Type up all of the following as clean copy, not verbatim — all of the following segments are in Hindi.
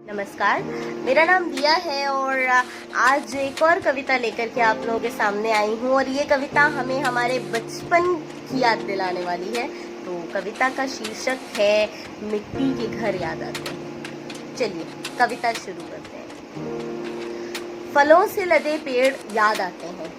नमस्कार, मेरा नाम दिया है और आज एक और कविता लेकर के आप लोगों के सामने आई हूँ और ये कविता हमें हमारे बचपन की याद दिलाने वाली है। तो कविता का शीर्षक है मिट्टी के घर याद आते हैं। चलिए कविता शुरू करते हैं। फलों से लदे पेड़ याद आते हैं,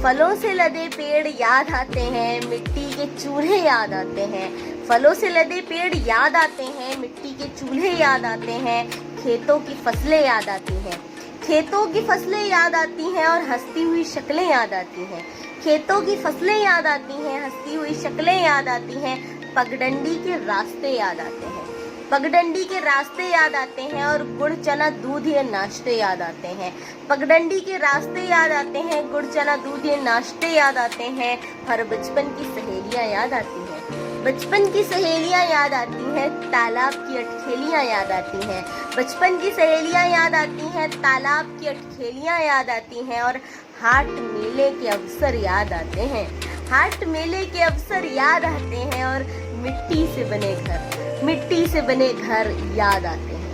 फलों से लदे पेड़ याद आते हैं, मिट्टी के चूल्हे याद आते हैं। फलों से लदे पेड़ याद आते हैं, मिट्टी के चूल्हे याद आते हैं, खेतों की फसलें याद आती हैं, खेतों की फसलें याद आती हैं और हंसती हुई शक्लें याद आती हैं, खेतों की फसलें याद आती हैं, हंसती हुई शक्लें याद आती हैं, पगडंडी के रास्ते याद आते हैं, पगडंडी के रास्ते याद आते हैं और गुड़ चना दूध ये नाश्ते याद आते हैं, पगडंडी के रास्ते याद आते हैं, गुड़ चना दूध ये नाश्ते याद आते हैं, हर बचपन की सहेलियां याद आती हैं, बचपन की सहेलियां याद आती हैं, तालाब की अटखेलियां याद आती हैं, बचपन की सहेलियां याद आती हैं, तालाब की अटखेलियां याद आती हैं और हाट मेले के अवसर याद आते हैं, हाट मेले के अवसर याद आते हैं और मिट्टी से बने घर याद आते हैं।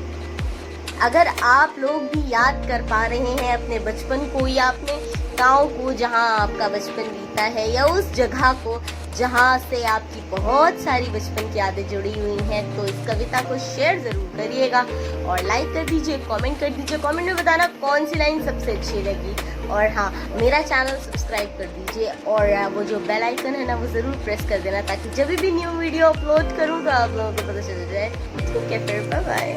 अगर आप लोग भी याद कर पा रहे हैं अपने बचपन को या अपने गांव को जहां आपका बचपन बीता है या उस जगह को जहां से आपकी बहुत सारी बचपन की यादें जुड़ी हुई हैं, तो इस कविता को शेयर जरूर करिएगा और लाइक कर दीजिए, कमेंट कर दीजिए। कमेंट में बताना कौन सी लाइन सबसे अच्छी लगी और हाँ, मेरा चैनल सब्सक्राइब कर दीजिए और वो जो बेल आइकन है ना वो ज़रूर प्रेस कर देना ताकि जब भी न्यू वीडियो अपलोड करूँ तो आप लोगों को पता चल जाए। ठीक है, फिर बाय बाय।